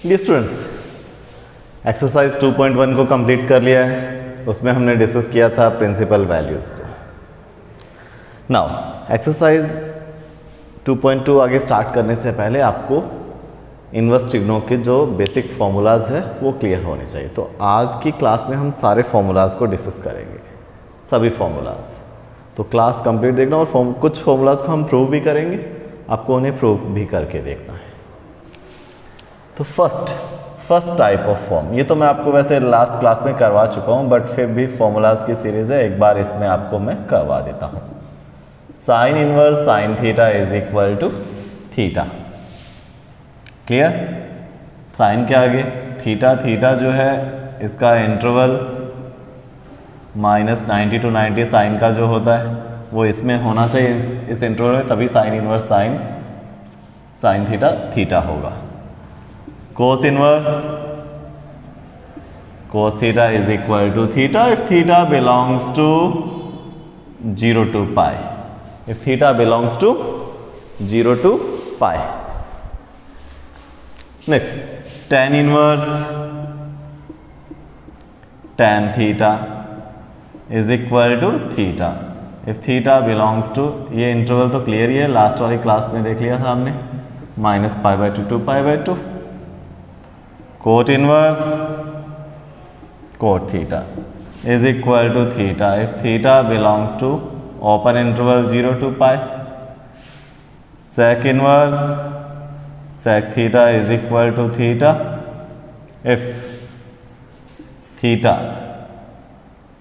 ये students exercise 2.1 को complete कर लिया है। उसमें हमने डिस्कस किया था प्रिंसिपल वैल्यूज़ को। नाउ एक्सरसाइज 2.2 आगे स्टार्ट करने से पहले आपको इनवर्स ट्रिग्नो के जो बेसिक फॉर्मूलाज है वो क्लियर होने चाहिए। तो आज की क्लास में हम सारे फॉर्मूलाज को डिस्कस करेंगे, सभी फॉर्मूलाज। तो क्लास कंप्लीट देखना और कुछ फॉर्मूलाज को हम प्रूव भी करेंगे, आपको उन्हें प्रूव भी करके देखना है। तो फर्स्ट टाइप ऑफ फॉर्म, ये तो मैं आपको वैसे लास्ट क्लास में करवा चुका हूँ, बट फिर भी फॉर्मूलाज की सीरीज है, एक बार इसमें आपको मैं करवा देता हूँ। Sine inverse sine theta is equal to theta. Clear? Sine के आगे थीटा, थीटा जो है इसका इंटरवल -90 to 90 साइन का जो होता है वो इसमें होना चाहिए, इस इंटरवल में, तभी sine inverse sine theta theta होगा। Cos inverse cos theta is equal to theta if theta belongs to 0 to pi, if theta belongs to 0 to pi. Next tan inverse tan theta is equal to theta if theta belongs to, ये interval तो clear ही है, last वाली class में देख लिया था हमने, -π/2 to π/2। Cot inverse cot theta is equal to theta if theta belongs to open interval 0 to pi. Sec inverse sec theta is equal to theta if theta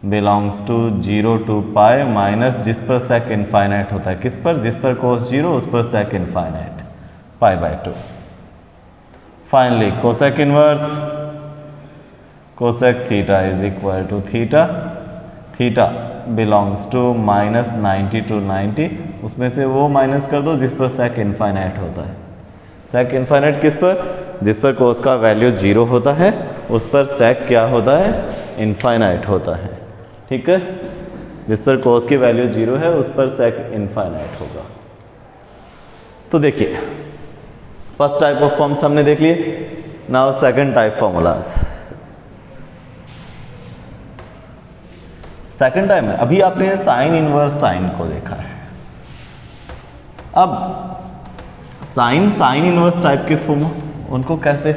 belongs to 0 to pi minus जिस पर sec infinite होता है, किस पर? जिस पर कोस 0 उस पर sec infinite, π/2। Finally cosec inverse cosec theta is equal to theta, theta belongs to -90 to 90, उसमें से वो माइनस कर दो जिस पर सेक इनफाइनाइट होता है। सेक इनफाइनाइट किस पर? जिस पर कोस का वैल्यू 0 होता है उस पर सेक क्या होता है? इनफाइनाइट होता है। ठीक है, जिस पर कोस की वैल्यू 0 है उस पर सेक इनफाइनाइट होगा। तो देखिए फर्स्ट टाइप ऑफ फॉर्म्स हमने देख लिए। Now second type formulas. Second type में अभी आपने साइन इनवर्स साइन को देखा है, अब साइन इनवर्स टाइप के फॉर्म उनको कैसे?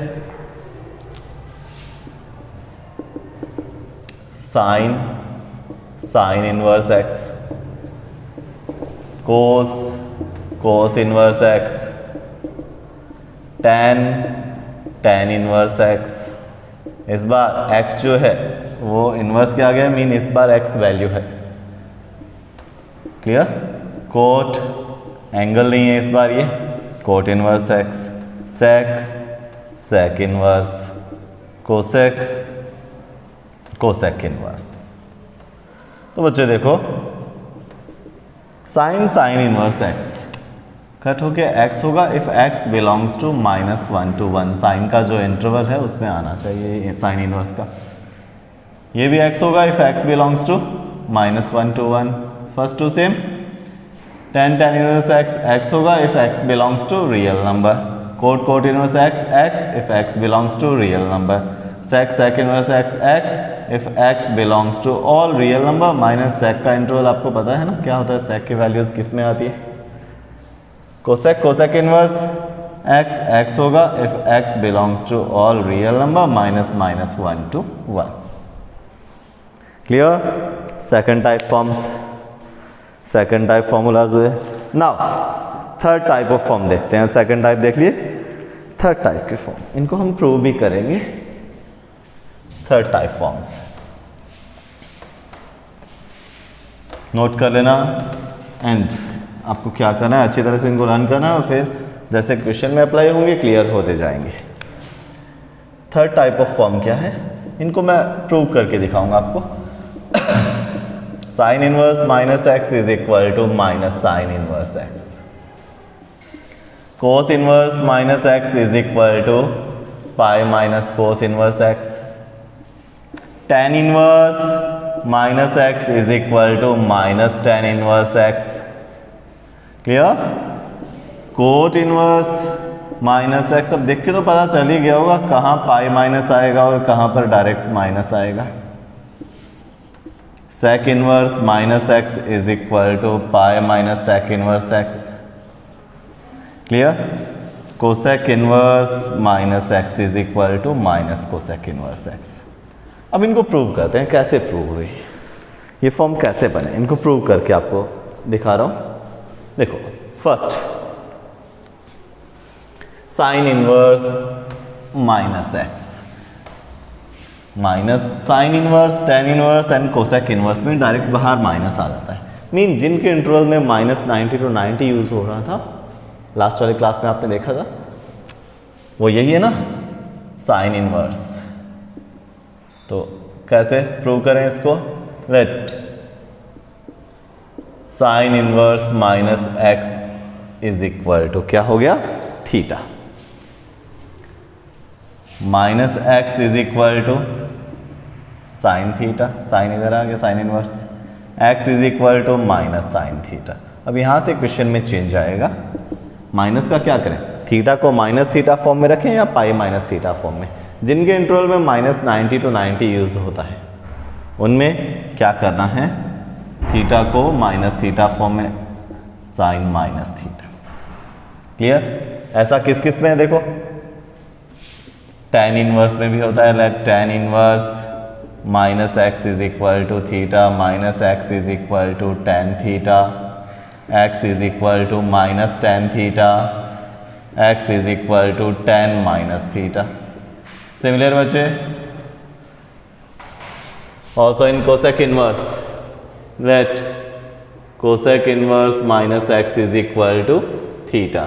साइन इनवर्स एक्स, कोस inverse x, tan inverse x. इस बार x जो है वो इनवर्स के आ गया, मीन इस बार x वैल्यू है। क्लियर? कोट एंगल नहीं है इस बार, ये cot inverse x, sec inverse, cosec inverse. तो बच्चे देखो साइन इनवर्स एक्स कट होके x होगा if x belongs to -1 to 1, sine का जो इंटरवल है उसमें आना चाहिए साइन इनवर्स का। ये भी x होगा if x belongs to -1 to 1। First two same. tan inverse x होगा if x belongs to real number. Cot inverse x if x belongs to real number. Sec inverse x if x belongs to all real number minus sec का interval आपको पता है ना क्या होता है, सेक की वैल्यूज किस में आती है? कोसेक इनवर्स x होगा if x belongs to all real number -1 to 1। Clear? Second type forms, second type formulas हुए। Now third type of form देखते हैं। सेकंड टाइप देख लिए, थर्ड टाइप के फॉर्म, इनको हम प्रूव भी करेंगे। थर्ड टाइप फॉर्म्स नोट कर लेना एंड आपको क्या करना है, अच्छी तरह से इनको लर्न करना है और फिर जैसे क्वेश्चन में अप्लाई होंगे क्लियर होते जाएंगे। थर्ड टाइप ऑफ फॉर्म क्या है, इनको मैं प्रूव करके दिखाऊंगा आपको। Sine inverse -x is equal to -sin inverse x। Cos inverse -x is equal to pi minus cos inverse x। tan inverse -x is equal to -tan inverse x। Clear? Cot inverse minus x. अब देख के तो पता चल ही गया होगा कहाँ pi minus आएगा और कहाँ पर डायरेक्ट माइनस आएगा। Sec inverse minus x is equal to pi minus sec inverse x. Clear? Cosec inverse minus x is equal to minus cosec inverse x. अब इनको प्रूव करते हैं, कैसे प्रूव हुई, ये फॉर्म कैसे बने, इनको प्रूव करके आपको दिखा रहा हूं। देखो first sign inverse minus x minus sine inverse, tan inverse and cosec inverse में डायरेक्ट बाहर माइनस आ जाता है। मीन जिनके इंटरवल में माइनस 90 to 90 यूज हो रहा था, लास्ट वाले क्लास में आपने देखा था, वो यही है ना, साइन इनवर्स। तो कैसे प्रूव करें इसको? Let sine inverse minus x is equal to क्या हो गया? Theta. Minus x is equal to sine theta, sine इधर आ गया, sine inverse, x is equal to minus sine theta. अब यहां से क्वेश्चन में चेंज आएगा, माइनस का क्या करें, थीटा को माइनस थीटा फॉर्म में रखें या पाई माइनस थीटा फॉर्म में। जिनके इंटरवल में माइनस 90 to 90 यूज होता है उनमें क्या करना है, थीटा को माइनस थीटा फॉर्म में, साइन माइनस थीटा। क्लियर? ऐसा किस किस में है देखो, टेन इनवर्स में भी होता है। Let tan inverse minus x is equal to theta minus x is equal to tan theta, x is equal to minus tan theta, x is equal to tan minus theta. Similar बच्चे also in cosec inverse, let cosec inverse minus x is equal to theta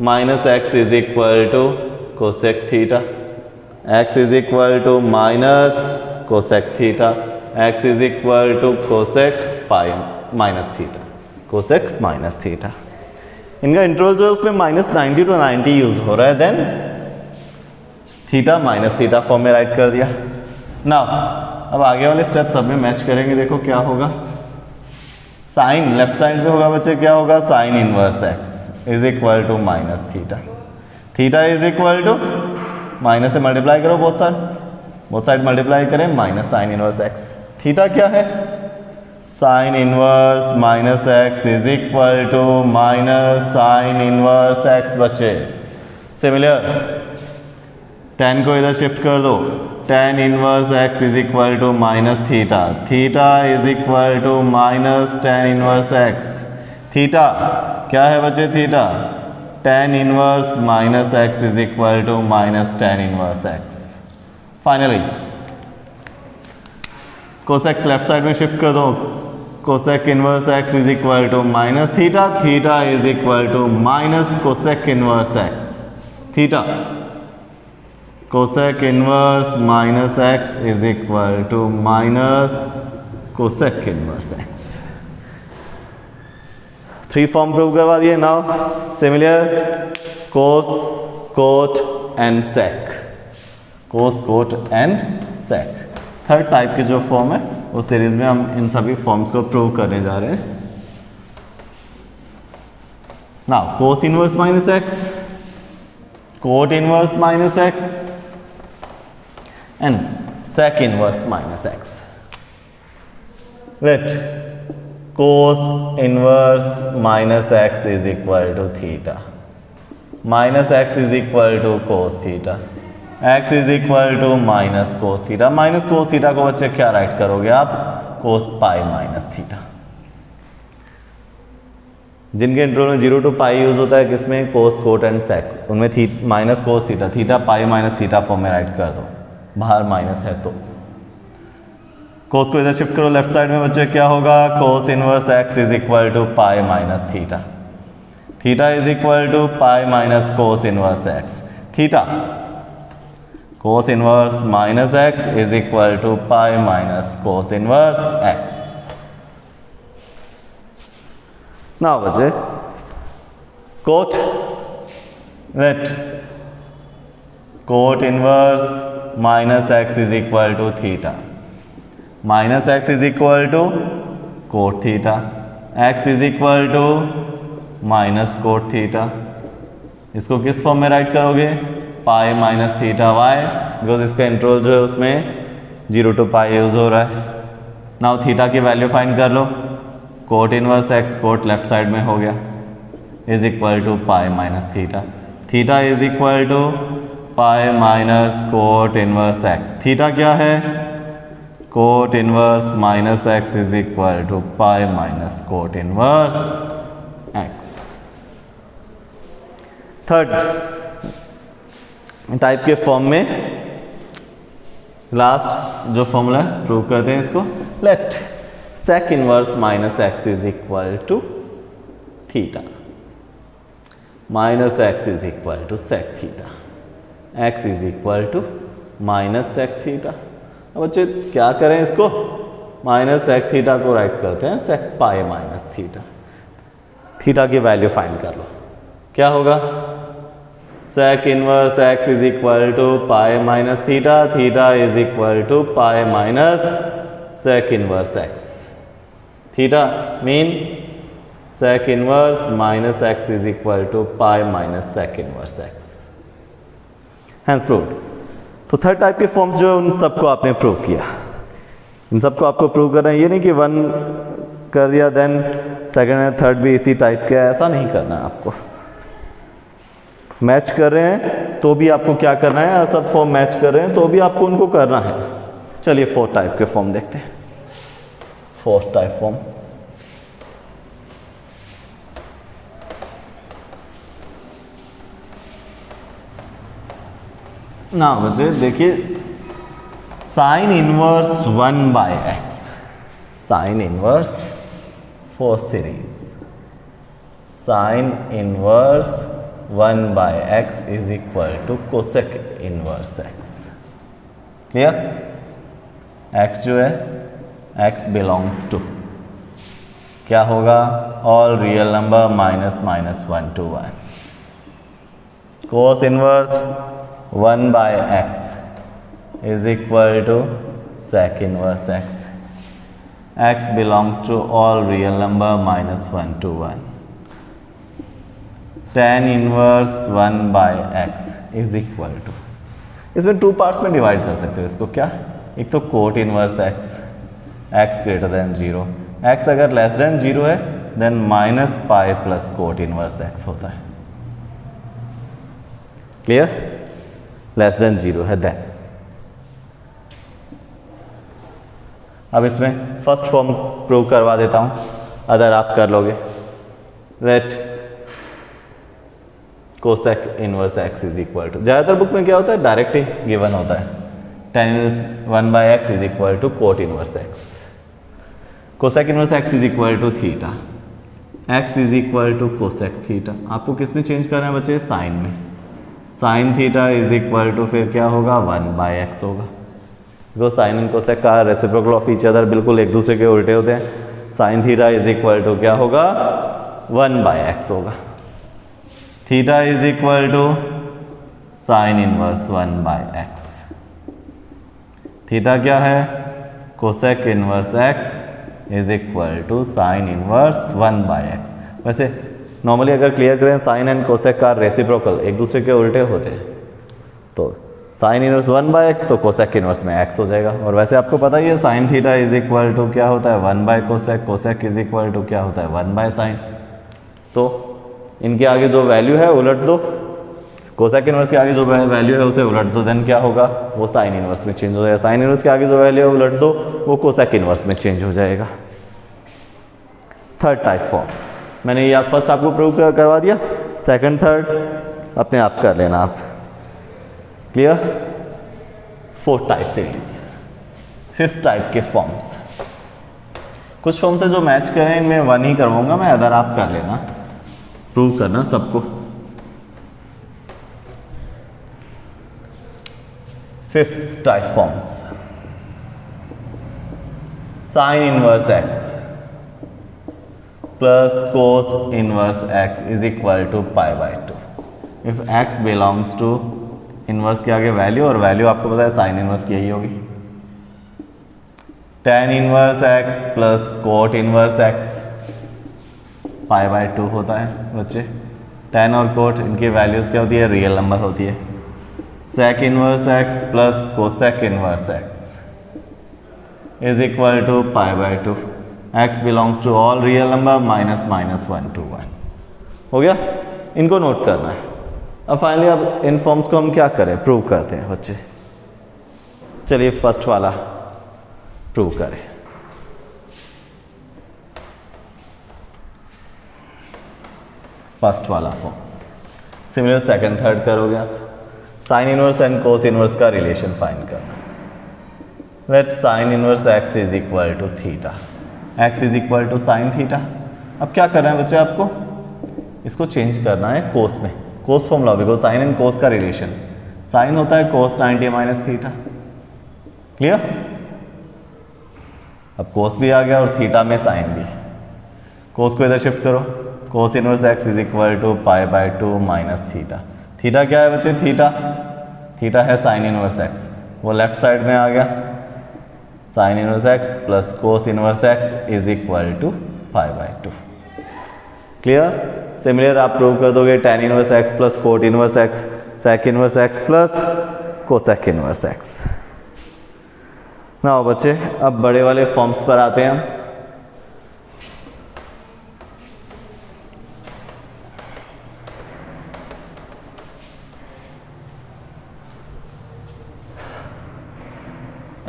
minus x is equal to cosec theta, x is equal to minus cosec theta, x is equal to cosec pi minus theta, cosec minus theta. इनका interval जो है उसमें minus 90 to 90 use हो रहा है, then theta minus theta form में write कर दिया। नाउ अब आगे वाले स्टेप सब में मैच करेंगे। देखो क्या होगा, साइन लेफ्ट साइड पे होगा बच्चे, क्या होगा, sine inverse x is equal to minus theta, theta is equal to minus से मल्टीप्लाई करो बोथ साइड मल्टीप्लाई करें, minus sine inverse x. Theta क्या है, sine inverse minus x is equal to minus sine inverse x बच्चे। Similar tan को इधर shift कर दो, tan inverse x is equal to minus theta, theta is equal to minus tan inverse x. Theta क्या है बच्चे, theta tan inverse minus x is equal to minus tan inverse x. Finally cosec left side में shift कर दो, cosec inverse x is equal to minus theta, theta is equal to minus cosec inverse x. Theta cosec inverse minus x is equal to minus cosec inverse x. 3 form prove करवा दिए। Now similar cos cot and sec, cos cot and sec, third type के जो form है उस series में हम इन सभी forms को प्रूव करने जा रहे हैं। Now cos inverse minus x, cot inverse minus x and sec inverse minus x. Let cos inverse minus x is equal to theta, minus x is equal to cos theta, x is equal to minus cos theta. Minus cos theta को बच्चे क्या write करोगे आप, cos pi minus theta. जिनके interval में 0 to pi use होता है किसमें, कोस कोट एंड सेक, उनमें minus cos theta, theta pi minus theta form में राइट कर दो, बाहर माइनस है तो। कोस को इधर शिफ्ट करो लेफ्ट साइड में बच्चे, क्या होगा, cos inverse x is equal to pi minus theta, theta is equal to pi minus cos inverse x. Theta cos inverse minus x is equal to pi minus cos inverse x. Now बच्चे cot, let cot inverse minus x is equal to theta, minus x is equal to cot theta, x is equal to minus cot theta इसको किस form में write करोगे, pi minus theta Y, because इसका interval जो है उसमें 0 to pi use हो रहा है। नाउ थीटा की वैल्यू फाइंड कर लो, cot inverse x, cot left side में हो गया, is equal to pi minus theta, theta is equal to pi minus cot inverse x. Theta क्या है, cot inverse minus x is equal to pi minus cot inverse x. Third type के form में last जो formula prove करते हैं इसको, let sec inverse minus x is equal to theta, minus x is equal to sec theta, x is equal to minus sec theta. अब बच्चे क्या करें, इसको माइनस सेक थीटा को राइट करते हैं sec pi minus theta, theta की value find कर लो, क्या होगा, sec inverse x is equal to pi minus theta, theta is equal to pi minus sec inverse x, theta mean sec inverse minus x is equal to pi minus sec inverse x, hence proved. तो third type के form जो है उन सबको आपने prove किया, इन सबको आपको प्रूव करना है, ये नहीं कि वन कर दिया देन सेकंड एंड थर्ड भी इसी टाइप का है, ऐसा नहीं करना है आपको। मैच कर रहे हैं तो भी आपको क्या करना है, सब फॉर्म मैच कर रहे हैं तो भी आपको उनको करना है। चलिए फोर्थ टाइप के फॉर्म देखते हैं, फोर्थ टाइप फॉर्म, ना बच्चे देखिए, sine inverse 1 by x, sine inverse fourth series, sine inverse 1 by x is equal to cosec inverse x. Clear, x जो है एक्स बिलोंग्स टू क्या होगा, all real number minus minus 1 to 1, cos inverse 1 by x is equal to sec inverse x, x belongs to all real number minus 1 to 1, tan inverse 1 by x is equal to, इसमें 2 parts में divide कर सकते हो इसको, क्या, एक तो cot inverse x, x greater than 0, x अगर लेस देन 0 है then minus pi plus cot inverse x होता है। क्लियर, लेस देन 0 है देन। अब इसमें फर्स्ट फॉर्म प्रूव करवा देता हूं, अदर आप कर लोगे, let cosec inverse x is equal to, ज़्यादातर बुक में क्या होता है डायरेक्ट ही गिवन होता है, tan inverse 1 by x is equal to cot inverse x, cosec inverse x is equal to theta, x is equal to cosec theta. आपको किस में चेंज करना है बच्चे, साइन में, sine theta is equal to फिर क्या होगा 1 बाय एक्स होगा, जो साइन एंड कोसेक का रेसिप्रोकल ऑफ ईच अदर बिल्कुल एक दूसरे के उल्टे होते हैं, sine theta is equal to क्या होगा 1 बाय एक्स होगा, theta is equal to sine inverse 1 by x, theta क्या है, cosec inverse x is equal to sine inverse 1 by x. वैसे नॉर्मली अगर क्लियर करें साइन एंड कोसेक का reciprocal एक दूसरे के उल्टे होते हैं, तो साइन इनवर्स 1 बाय एक्स तो कोसेक इनवर्स में एक्स हो जाएगा, और वैसे आपको पता ही है sine theta is equal to क्या होता है 1 by cosec, cosec is equal to क्या होता है 1 बाय साइन, तो इनके आगे जो वैल्यू है उलट दो, कोसेक इनवर्स के आगे जो वैल्यू है उसे उलट दो, देन क्या होगा, वो साइन इनवर्स में चेंज हो जाएगा, साइन इनवर्स के आगे जो वैल्यू है उलट दो, वो कोसेक इनवर्स में चेंज हो जाएगा। थर्ड टाइप फॉर्म मैंने ये फर्स्ट आपको प्रूव करवा दिया, सेकंड थर्ड अपने आप कर लेना आप। Clear, fourth type series, fifth type के फॉर्म्स, कुछ फॉर्म्स है जो मैच करें, इनमें 1 ही करवाऊंगा मैं, अदर आप कर लेना, प्रूव करना सबको। Fifth type forms, sine inverse x plus cos inverse x is equal to pi by 2, if x belongs to inverse के आगे वैल्यू, और वैल्यू आपको पता है साइन इनवर्स की यही होगी, tan inverse x plus cot inverse x pi by 2 होता है बच्चे, tan और cot इनकी वैल्यूज़ क्या होती है, रियल नंबर होती है। sec inverse x plus cosec inverse x is equal to pi by 2। x belongs to all real number minus minus 1 to 1। हो गया, इनको नोट करना है। अब फाइनली अब इन फॉर्म्स को हम क्या करें, प्रूव करते हैं बच्चे। चलिए फर्स्ट वाला प्रूव करें। फर्स्ट वाला फॉर्म सिमिलर सेकंड थर्ड करोगे आप। Sine inverse and cos inverse का रिलेशन फाइंड करना। Let sine inverse x is equal to theta, x is equal to sine theta. अब क्या करना है बच्चे, आपको इसको चेंज करना है कोस में, cos formula, because sine and cos का रिलेशन, साइन होता है कोस 90 माइनस थीटा। क्लियर? अब कोस भी आ गया और थीटा में साइन भी। कोस को इधर शिफ्ट करो, cos inverse x is equal to pi by 2 minus theta. Theta क्या है बच्चे, थीटा है साइन इनवर्स x, वो लेफ्ट साइड में आ गया। Sine inverse x plus cos inverse x is equal to pi by 2। Clear? Similar आप prove कर दोगे tan inverse x plus cot inverse x, sec inverse x plus cosec inverse x। ना बच्चे अब बड़े वाले फॉर्म्स पर आते हैं हम।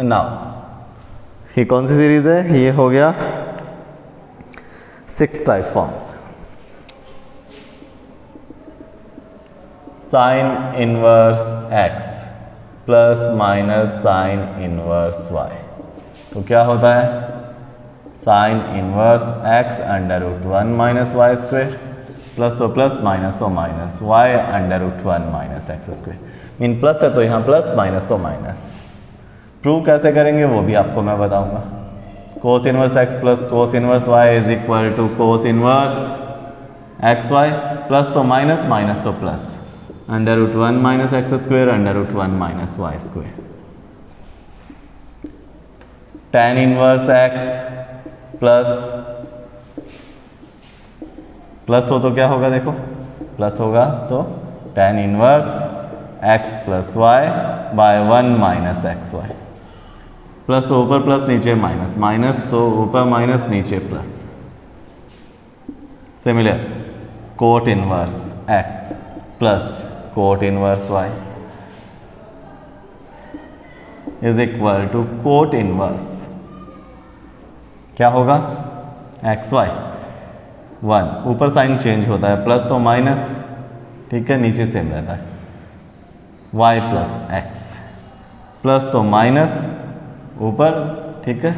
नाउ ये कौन सी सीरीज है, ये हो गया 6 type forms. Sine inverse x plus minus sine inverse y, तो क्या होता है, sine inverse x under root 1 minus y square, plus तो प्लस माइनस तो minus, y under root 1 minus x square. Mean plus है तो यहाँ प्लस, माइनस तो माइनस। प्रूव कैसे करेंगे वो भी आपको मैं बताऊंगा। Cos inverse x plus cos inverse y is equal to cos inverse x y, plus तो माइनस, माइनस तो plus, under root 1 minus x square under root 1 minus y square. tan inverse x plus हो तो क्या होगा, देखो plus होगा तो tan inverse x plus y by 1 minus x y, plus तो ऊपर प्लस नीचे माइनस, माइनस तो ऊपर माइनस नीचे plus. Similar cot inverse x plus cot inverse y is equal to cot inverse, क्या होगा, एक्स वाई 1, ऊपर साइन चेंज होता है, प्लस तो माइनस, ठीक है, नीचे सेम रहता है, y प्लस एक्स, प्लस तो माइनस ऊपर, ठीक है,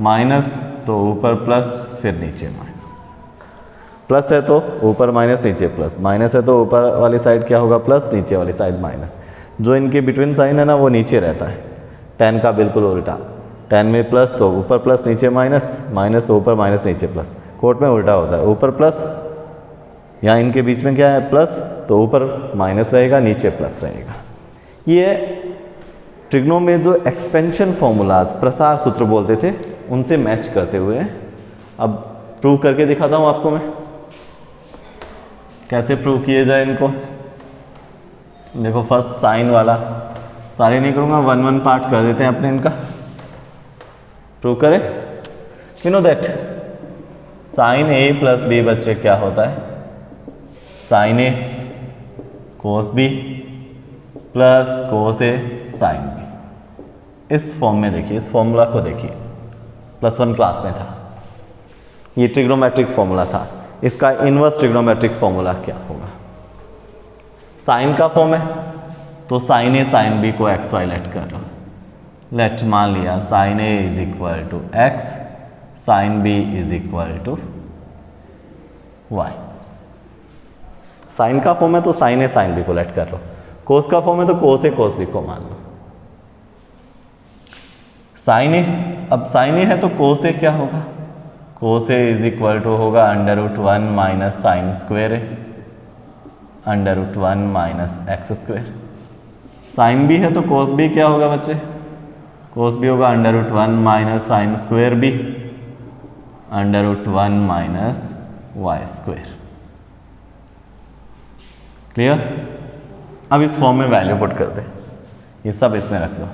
माइनस तो ऊपर प्लस, फिर नीचे माइनस। प्लस है तो ऊपर माइनस, नीचे प्लस, माइनस है तो ऊपर वाली साइड क्या होगा, प्लस, नीचे वाली साइड माइनस। जो इनके बिटवीन साइन है ना वो नीचे रहता है, tan का बिल्कुल उल्टा। tan में प्लस तो ऊपर प्लस, नीचे माइनस, माइनस तो ऊपर माइनस, नीचे प्लस। कोट में उल्टा होता है, ऊपर प्लस, यहाँ इनके बीच में क्या है, प्लस, तो ऊपर माइनस रहेगा, नीचे प्लस रहेगा। ये ट्रिग्नो में जो एक्सपेंशन फॉर्मूलाज, प्रसार सूत्र बोलते थे, उनसे मैच करते हुए अब प्रूव करके दिखाता हूँ आपको मैं, कैसे प्रूव किए जाए इनको। देखो फर्स्ट साइन वाला, सारे नहीं करूँगा, 1 पार्ट कर देते हैं अपने इनका, प्रूव करें। You know that sine a plus b बच्चे क्या होता है, sine a cos b plus cos a sine b. इस फॉर्म में देखिए, इस फॉर्मूला को देखिए, +1 क्लास में था, ये ट्रिग्नोमेट्रिक फॉर्मूला था। इसका इनवर्स ट्रिग्नोमेट्रिक फॉर्मूला क्या होगा, साइन का फॉर्म है तो साइन ए साइन बी को एक्स वाई लेट कर लो। लेट मान लिया sine a is equal to x, sine b is equal to y. Sine का फॉर्म है तो साइन ए साइन बी को लेट कर लो, कोस का फॉर्म है तो कोस ए कोस बी को मान लो। साइन ए, अब साइन ए है तो कोस ए क्या होगा, cos a is equal to होगा under root 1 minus sine square a under root 1 minus x square. Sine b है तो कोस बी क्या होगा बच्चे, कोस बी होगा under root 1 minus sine square b under root 1 minus y square. Clear? अब इस form में वैल्यू पुट कर दे, ये सब इसमें रख दो।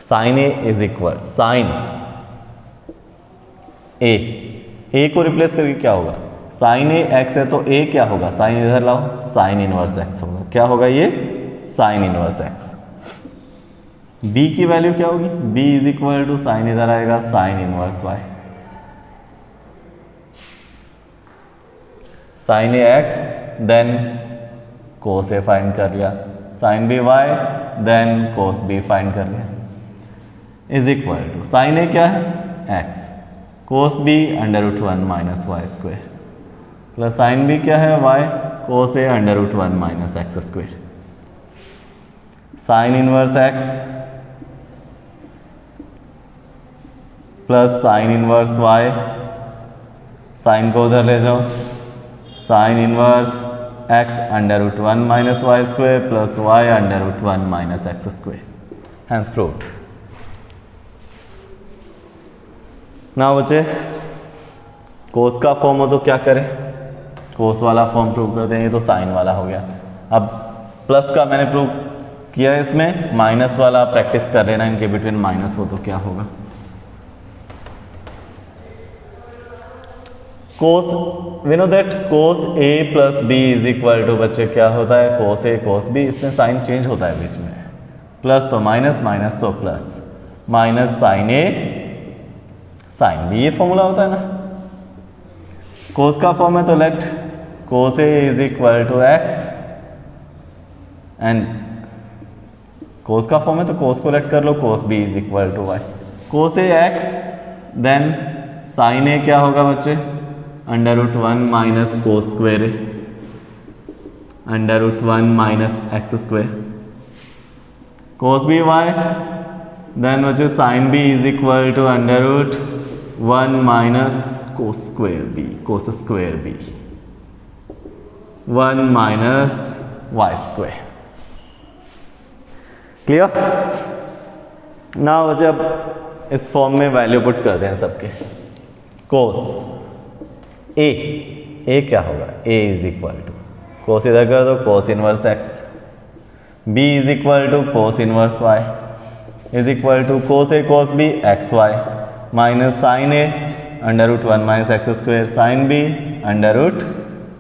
Sine a is equal sine a को रिप्लेस करके क्या होगा, साइन ए एक्स है तो ए क्या होगा, साइन इधर लाओ, साइन इनवर्स एक्स होगा। क्या होगा ये, साइन इनवर्स एक्स। बी की वैल्यू क्या होगी, b is equal to sine इधर आएगा, sine inverse y. Sine a x then cos a find कर लिया, sine b y then cos b find कर लिया, is equal to sine a क्या है x, cos b under root 1 minus y square, plus sine b क्या है y, cos a under root 1 minus x square. Sign inverse x plus sine inverse y, sine को उधर ले जाओ, sine inverse x under root 1 minus y square plus y under root 1 minus x square, hence proved. ना बच्चे कोस का form हो तो क्या करें, कोस वाला फॉर्म प्रूव करते हैं, ये तो साइन वाला हो गया। अब प्लस का मैंने प्रूव किया है, इसमें माइनस वाला प्रैक्टिस कर लेना, इनके बिटवीन माइनस हो तो क्या होगा। Cos we know that cos a plus b is equal to बच्चे क्या होता है, कोस ए कोस बी, इसमें साइन चेंज होता है बीच में, प्लस तो माइनस माइनस तो plus, minus sine a sine b, ये फॉर्मूला होता है ना। कोस का फॉर्म है तो let cos a is equal to x, and cos का फॉर्म है तो कोस को लेट कर लो, कोस B is equal to y. Cos a x then sine a क्या होगा बच्चे, under root 1 minus cos square under root 1 minus x square, cos b y then बच्चे sine b is equal to under root 1 minus cos square b, cos square b 1 minus y square. Clear? ना बच्चे अब इस form में value put करते हैं सबके। कोस a क्या होगा, a is equal to cos इधर कर दो, cos inverse x, b is equal to cos inverse y is equal to cos a cos b x y minus sine a under root 1 minus x square, sine b under root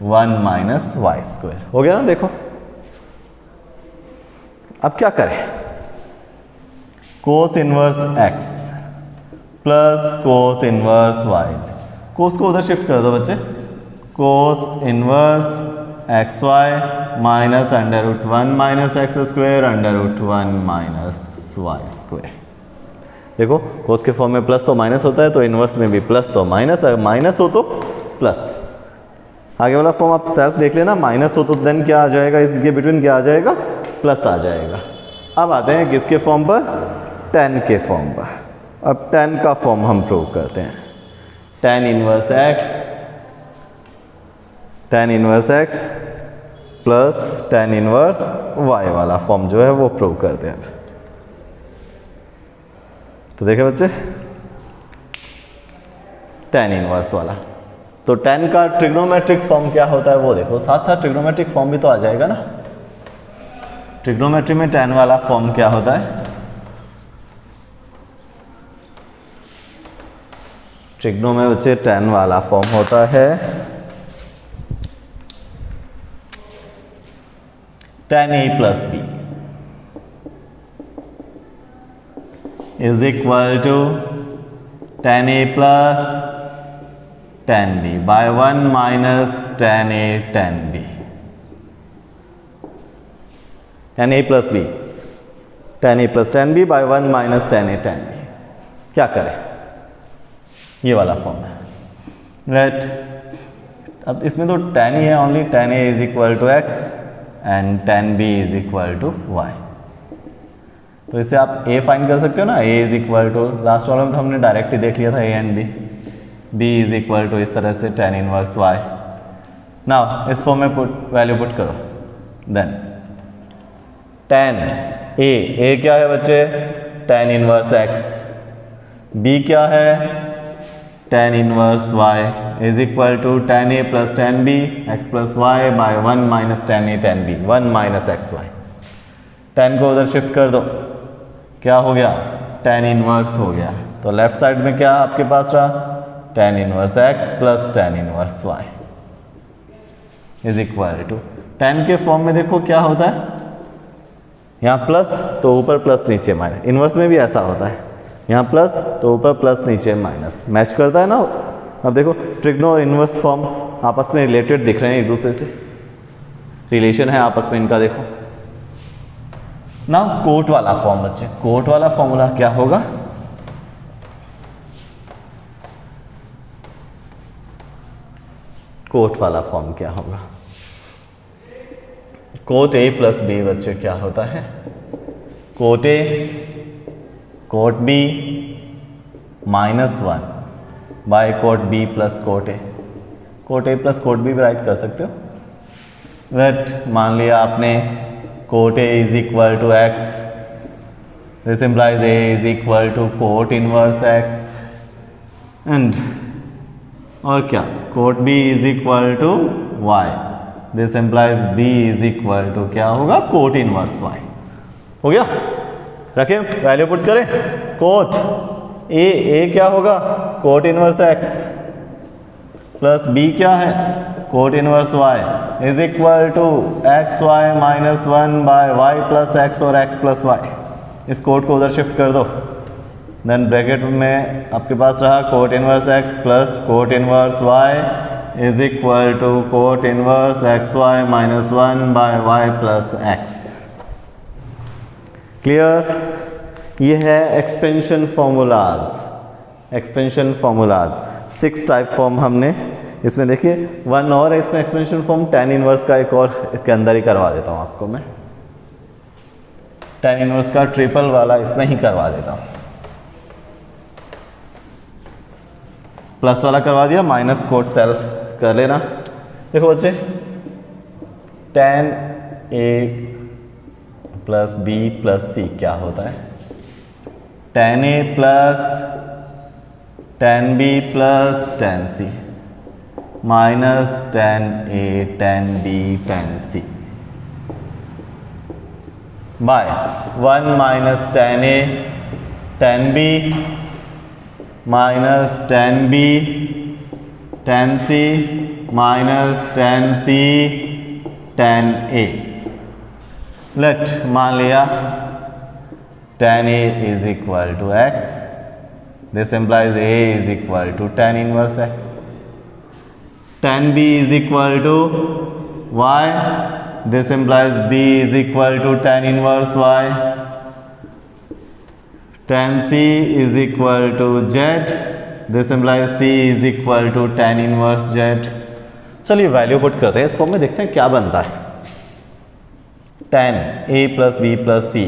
1 minus y square. हो गया ना, देखो अब क्या करें, cos inverse x plus cos inverse y, cos को उधर shift कर दो बच्चे, कोस inverse x y minus under root 1 minus x square under root 1 minus y square. देखो कोस के फॉर्म में प्लस तो माइनस होता है, तो इनवर्स में भी प्लस तो माइनस, अगर माइनस हो तो प्लस। आगे वाला फॉर्म आप सेल्फ देख लेना, माइनस हो तो देन क्या आ जाएगा, इसके बिटवीन क्या आ जाएगा, प्लस आ जाएगा। अब आते हैं किसके फॉर्म पर, tan के फॉर्म पर। अब tan का फॉर्म हम प्रूव करते हैं, tan inverse x plus tan inverse y वाला फॉर्म जो है वो प्रूव करते हैं। तो देखें बच्चे tan इनवर्स वाला, तो tan का ट्रिग्नोमेट्रिक फॉर्म क्या होता है वो देखो, साथ साथ ट्रिग्नोमेट्रिक फॉर्म भी तो आ जाएगा ना। ट्रिग्नोमेट्री में tan वाला फॉर्म क्या होता है, ट्रिग्नो में बच्चे tan वाला फॉर्म होता है tan a plus b is equal to tan a plus tan b by 1 minus tan a tan b, tan a plus b, tan a plus tan b by 1 minus tan a tan b। क्या करें, ये वाला form है, right. अब इसमें तो tan ही है only, tan a is equal to x and tan b is equal to y. तो इससे आप a फाइंड कर सकते हो ना, a is equal to, last वाले में तो हमने डायरेक्ट ही देख लिया था a and b is equal to इस तरह से tan इनवर्स y। नाउ इस फॉर्म में वैल्यू पुट करो, देन tan a क्या है बच्चे, tan इनवर्स x, b क्या है tan inverse y is equal to tan a plus tan b x plus y by 1 minus tan a tan b 1 minus x y. Tan को उधर shift कर दो, क्या हो गया, टेन इनवर्स हो गया। तो लेफ्ट साइड में क्या आपके पास रहा, tan inverse x plus tan inverse y is equal to, tan के फॉर्म में देखो क्या होता है, यहाँ प्लस तो ऊपर प्लस नीचे माइनस, इनवर्स में भी ऐसा होता है, यहाँ प्लस तो ऊपर प्लस नीचे माइनस, मैच करता है ना। अब देखो ट्रिग्नो और इनवर्स फॉर्म आपस में रिलेटेड दिख रहे हैं, एक दूसरे से रिलेशन है आपस में इनका। देखो ना कोट वाला फॉर्म बच्चे, कोट वाला फॉर्मूला क्या होगा, कोट वाला फॉर्म क्या होगा, कोट ए प्लस बी बच्चे क्या होता है, cot a cot b minus one by cot b plus cot a. Cot a plus cot b भी राइट कर सकते हो। दैट मान लिया आपने cot a is equal to x, this implies a is equal to cot inverse x, and और क्या, cot b is equal to y, this implies b is equal to क्या होगा, कोट इनवर्स वाई। हो गया, रखें value put करें, cot a क्या होगा, cot inverse x plus b क्या है, cot inverse y is equal to x y minus one by y plus x और एक्स प्लस वाई। इस कोट को उधर शिफ्ट कर दो, देन ब्रैकेट में आपके पास रहा cot inverse x plus cot inverse y is equal to cot inverse x y minus one by y plus x. Clear, ये है expansion formulas. Expansion formulas 6 type form हमने इसमें देखिए, वन और है इसमें एक्सपेंशन फॉर्म, टेन इनवर्स का एक और इसके अंदर ही करवा देता हूँ आपको मैं, टेन इनवर्स का ट्रिपल वाला इसमें ही करवा देता हूँ। प्लस वाला करवा दिया, माइनस कोट सेल्फ कर लेना। देखो बच्चे, tan a plus b plus c क्या होता है, tan a plus tan b plus tan c minus tan a tan b tan c by one minus tan a tan b minus tan b tan c minus tan c tan a. Let मान लिया tan a is equal to x, this implies a is equal to tan inverse x, tan b is equal to y, this implies b is equal to tan inverse y, tan c is equal to z, this implies c is equal to tan inverse z. चलिए value put करते हैं इस form में, देखते हैं क्या बनता है। Tan a plus b plus c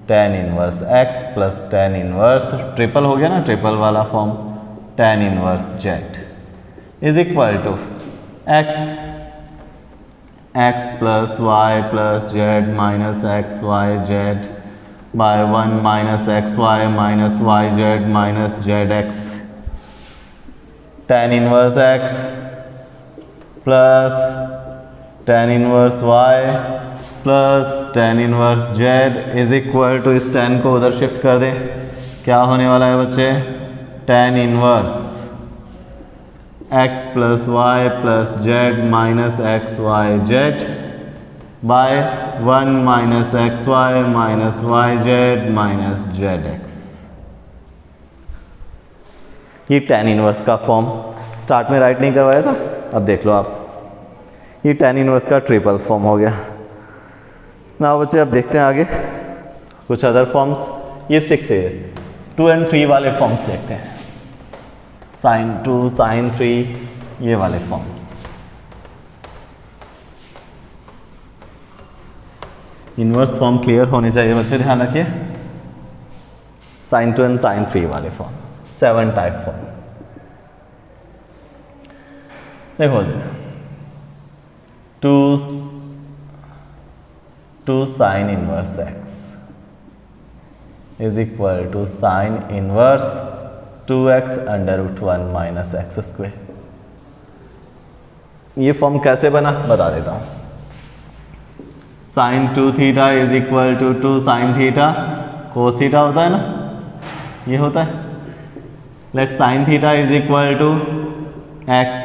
tan inverse x plus tan inverse, triple हो गया ना, ट्रिपल वाला form, tan inverse z is equal to x plus y plus z minus x y z by one minus x y minus y z minus z x, tan inverse x plus tan inverse y plus tan inverse z is equal to, इस tan को उधर shift कर दें, क्या होने वाला है बच्चे, tan inverse x plus y plus z minus x y z by one minus x y minus y z minus z x. ये टेन इनवर्स का फॉर्म स्टार्ट में राइट नहीं करवाया था, अब देख लो आप, ये टेन इनवर्स का ट्रिपल फॉर्म हो गया ना बच्चे। अब देखते हैं आगे कुछ अदर फॉर्म्स, ये 6 है, 2 and 3 वाले फॉर्म्स देखते हैं, साइन 2 साइन 3 ये वाले फॉर्म्स। इनवर्स फॉर्म क्लियर होने चाहिए बच्चे, ध्यान रखिए, साइन 2 एंड साइन 3 वाले फॉर्म, 7 टाइप फॉर्म। देखो 2 sine inverse x is equal to sine inverse 2x under root 1 minus x square. ये फॉर्म कैसे बना बता देता हूँ। Sine 2 theta is equal to 2 sine theta cos theta होता है ना, ये होता है। Let sine theta is equal to x,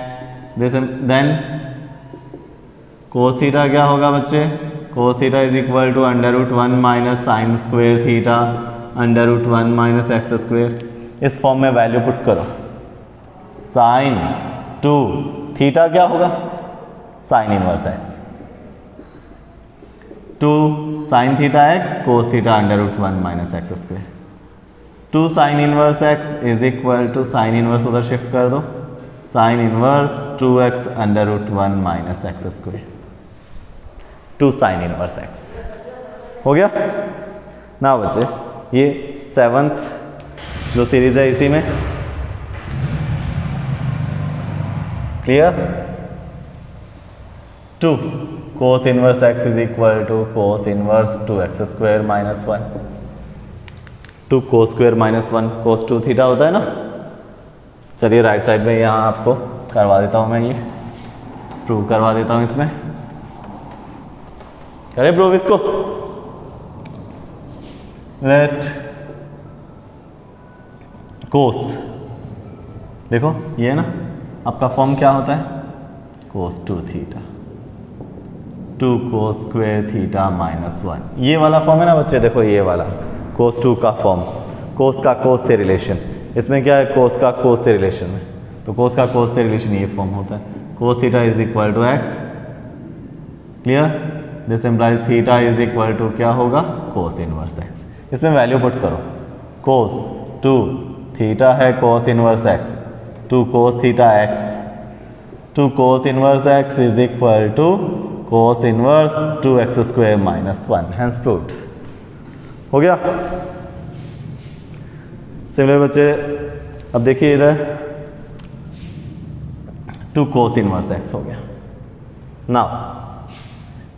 then cos theta क्या होगा बच्चे, cos theta is equal to √1 minus sine square theta √1 minus x square. इस फॉर्म में वैल्यू पुट करो। साइन 2 थीटा क्या होगा, sine inverse x, 2 sine theta x cos theta √1 minus x square. 2 sine inverse x is equal to sine inverse उधर shift कर दो, sine inverse 2x √1 minus x square, 2 sine inverse x हो गया ना बच्चे। ये 7th जो सीरीज है इसी में clear. 2 cos inverse x is equal to cos inverse 2x square minus 1, 2 cos square minus 1 cos 2 theta होता है ना। चलिए राइट साइड में यहाँ आपको करवा देता हूँ, मैं ये प्रूव करवा देता हूँ इसमें। करें प्रूव इसको। लेट कोस, देखो ये ना आपका फॉर्म क्या होता है, कोस 2 theta 2 cos square theta minus 1, ये वाला फॉर्म है ना बच्चे। देखो ये वाला कोस 2 का फॉर्म, कोस का कोस से रिलेशन, इसमें क्या है कोस का कोस से रिलेशन है, तो कोस का कोस से रिलेशन ये फॉर्म होता है, cos theta is equal to x. Clear, this implies theta is equal to क्या होगा, कोस इनवर्स एक्स। इसमें वैल्यू पुट करो, कोस 2 थीटा है cos inverse x, 2 cos theta x, 2 cos inverse x is equal to cos inverse 2x square minus 1, hence proved. हो गया। Similar बच्चे अब देखिए इधर 2 कोस इनवर्स एक्स हो गया। Now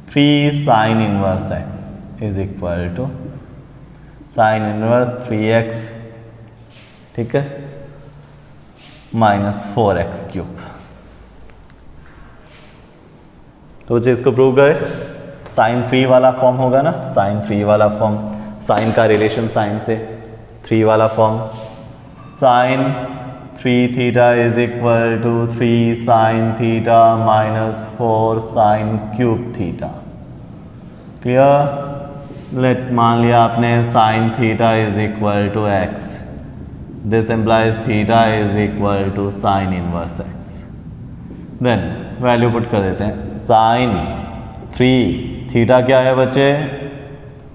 3 sine inverse x is equal to sine inverse 3x, ठीक है, माइनस 4x क्यूब। तो बच्चे इसको प्रूव करें। साइन 3 वाला फॉर्म होगा ना, साइन 3 वाला फॉर्म, साइन का रिलेशन साइन से, 3 वाला form, sine 3 theta is equal to 3 sine theta minus 4 sine cube theta. Clear. Let मान लिया आपने sine theta is equal to x, this implies theta is equal to sine inverse x. Then value put कर देते हैं, sign 3 theta क्या है बच्चे,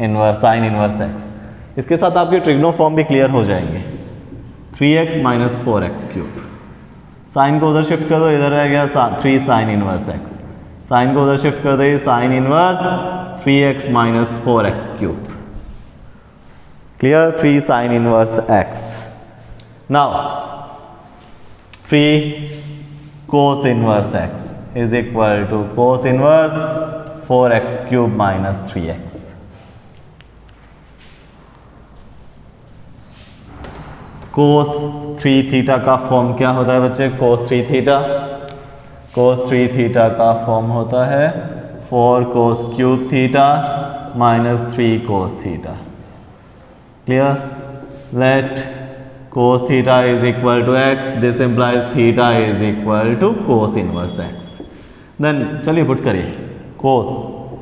inverse sine inverse x. इसके साथ आपके ट्रिग्नो फॉर्म भी क्लियर हो जाएंगे, 3x minus 4x cube. Sign को उधर शिफ्ट कर दो, इधर रह गया 3 साइन इनवर्स एक्स, साइन को उधर शिफ्ट कर दो, sine inverse 3x minus 4x cube. Clear, 3 sine inverse x. Now 3 cos inverse x is equal to cos inverse 4x cube minus 3x। cos 3 theta का फॉर्म क्या होता है बच्चे, cos 3 theta, cos 3 theta का form होता है 4 cos cube theta minus 3 cos theta. Clear. Let cos theta is equal to x, this implies theta is equal to cos inverse x। Then चलिए put करिए, cos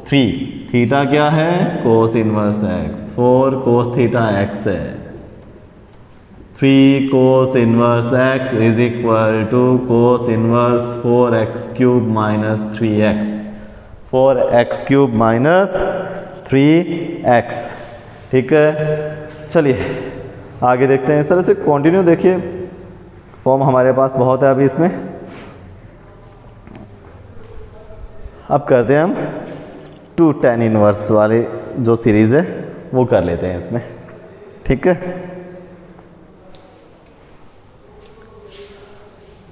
3 theta क्या है, cos inverse x, 4 cos theta x है, 3 cos inverse x is equal to cos inverse 4x cube minus 3x, 4x cube minus 3x। ठीक है, चलिए आगे देखते हैं। इस तरह से कंटिन्यू देखिए, फॉर्म हमारे पास बहुत है अभी इसमें। अब करते हैं हम 2 tan इनवर्स वाले जो सीरीज़ है वो कर लेते हैं इसमें। ठीक है,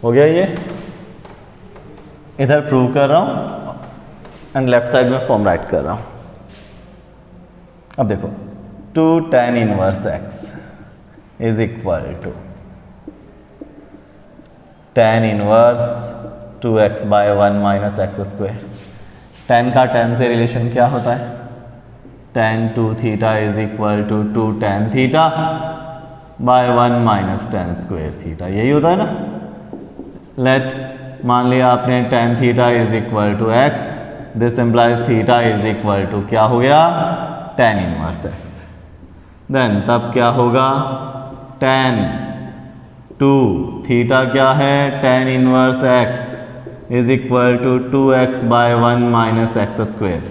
हो गया ये, इधर प्रूव कर रहा हूँ एंड लेफ्ट साइड में फॉर्म राइट कर रहा हूँ। अब देखो 2 tan inverse x is equal to tan inverse 2x by 1 minus x square. tan का tan से रिलेशन क्या होता है? tan 2 theta is equal to 2 tan theta by 1 minus tan square theta, यही होता है ना। लेट मान लिया आपने tan theta is equal to x, this implies theta is equal to क्या हो गया? tan inverse x. देन तब क्या होगा? tan 2 थीटा क्या है? tan inverse x is equal to 2x by 1 minus x square.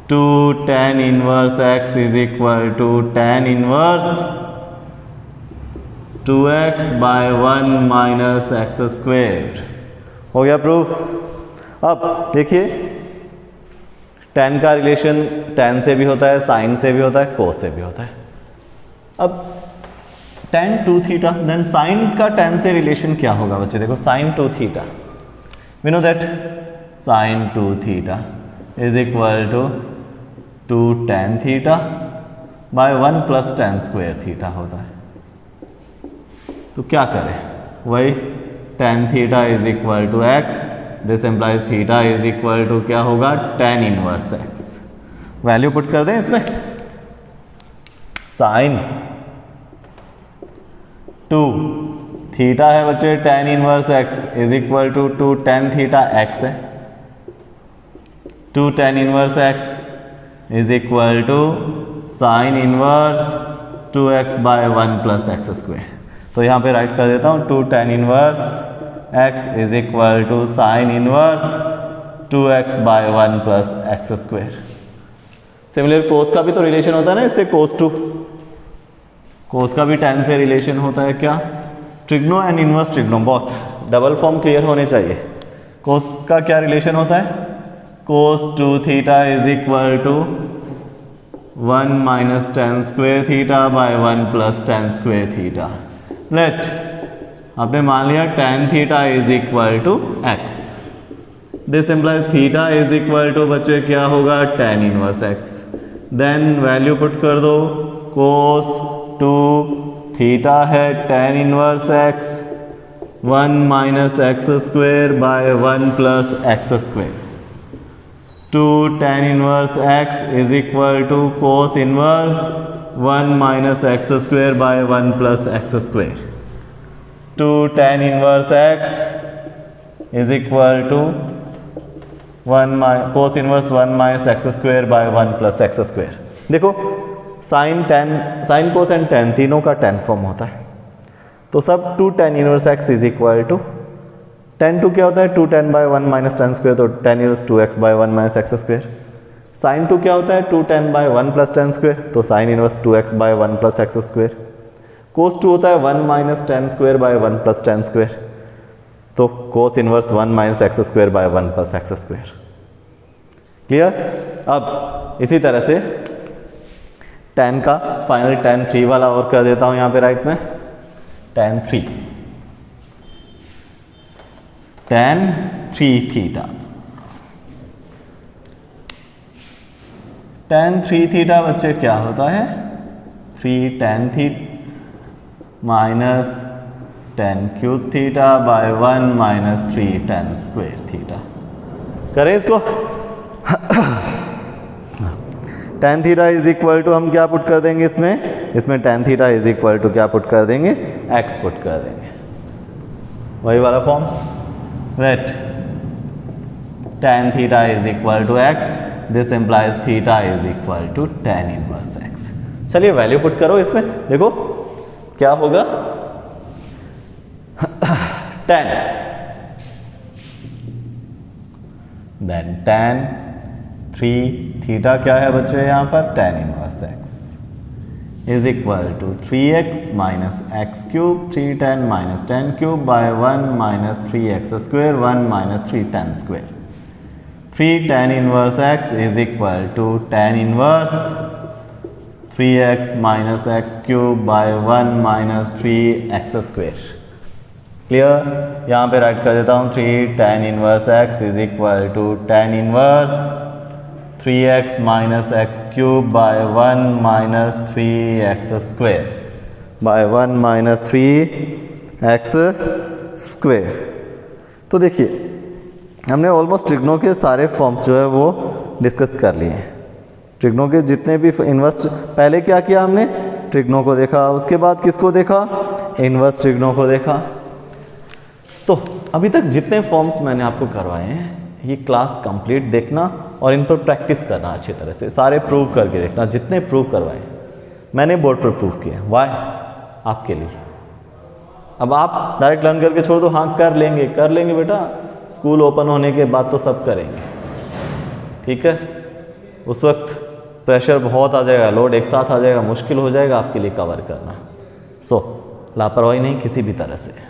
2 tan inverse x is equal to tan inverse 2x by 1 minus x square. हो गया प्रूफ। अब देखिए tan का रिलेशन tan से भी होता है, sin से भी होता है, cos से भी होता है। अब tan 2 थीटा, देन sin का tan से रिलेशन क्या होगा बच्चे? देखो sin 2 theta, we know that sin 2 theta is equal to 2 tan theta by 1 plus tan square theta होता है। तो क्या करें? वही tan theta is equal to x, this implies theta is equal to क्या होगा? tan inverse x. Value put कर दें इसमें। sin 2 थीटा है बच्चे tan inverse x is equal to 2 tan theta x है। 2 tan inverse x is equal to sin inverse 2x by 1 plus x square. तो यहाँ पे राइट कर देता हूँ 2 tan inverse x is equal to sine inverse 2x by 1 plus x square. Similar cos का भी तो रिलेशन होता है ना इससे, cos 2। कोस का भी tan से रिलेशन होता है क्या? Trigno and inverse trigno both, double form clear होने चाहिए। कोस का क्या रिलेशन होता है? cos 2 theta is equal to 1 minus tan square theta by 1 plus tan square theta. Let आपने मान लिया tan theta is equal to x, this implies theta is equal to बच्चे क्या होगा? tan inverse x. Then value put कर दो, cos 2 theta है tan inverse x 1 minus x square by 1 plus x square. 2 tan inverse x is equal to cos inverse 1 minus x square by 1 plus x square. 2 tan inverse x is equal to cos inverse 1 minus x square by 1 plus x square. देखो sine cos and tan तीनों का tan form होता है, तो सब 2 tan inverse x is equal to tan 2 क्या होता है? 2 tan bye 1 minus tan square, तो tan inverse 2x by 1 minus x square. Sine 2 क्या होता है? 2 tan bye 1 plus tan square, तो sine inverse 2x by 1 plus x square. cos 2 होता है 1 minus tan square by 1 plus tan square, तो cos inverse 1 minus x square by 1 plus x square. Clear? अब इसी तरह से tan का final tan 3 वाला और कर देता हूं यहाँ पे राइट में। tan 3 थीटा, tan 3 थीटा बच्चे क्या होता है? 3 tan theta minus tan cube theta by 1 minus 3 tan square theta. करें इसको। tan theta is equal to हम क्या पुट कर देंगे इसमें tan theta is equal to क्या पुट कर देंगे? x पुट कर देंगे, वही वाला form. Let tan theta is equal to x, this implies theta is equal to tan inverse x। चलिए वैल्यू पुट करो इसमें, देखो क्या होगा? tan, देन tan 3 थीटा क्या है बच्चे यहाँ पर? tan inverse x is equal to 3x minus x cube 3 tan minus tan cube by 1 minus 3x square 1 minus 3 tan square. 3 tan inverse x is equal to tan inverse 3x minus x cube by 1 minus 3x square. Clear? यहाँ पे write कर देता हूँ 3 tan inverse x is equal to tan inverse 3x minus x cube by 1 minus 3x square by 1 minus 3x square. तो देखिए हमने almost trigno के सारे फॉर्म्स जो है वो डिस्कस कर लिए हैं। ट्रिग्नो के जितने भी इन्वर्स, पहले क्या किया हमने, ट्रिग्नो को देखा, उसके बाद किसको देखा, इन्वर्स ट्रिग्नो को देखा। तो अभी तक जितने फॉर्म्स मैंने आपको करवाए हैं ये क्लास कंप्लीट देखना और इन पर प्रैक्टिस करना अच्छी तरह से, सारे प्रूव करके देखना। जितने प्रूव करवाए मैंने बोर्ड पर प्रूव किए, वाई, आपके लिए। अब आप डायरेक्ट लर्न करके छोड़ दो, हाँ कर लेंगे बेटा, स्कूल ओपन होने के बाद तो सब करेंगे, ठीक है। उस वक्त प्रेशर बहुत आ जाएगा, लोड एक साथ आ जाएगा, मुश्किल हो जाएगा आपके लिए कवर करना। सो लापरवाही नहीं किसी भी तरह से।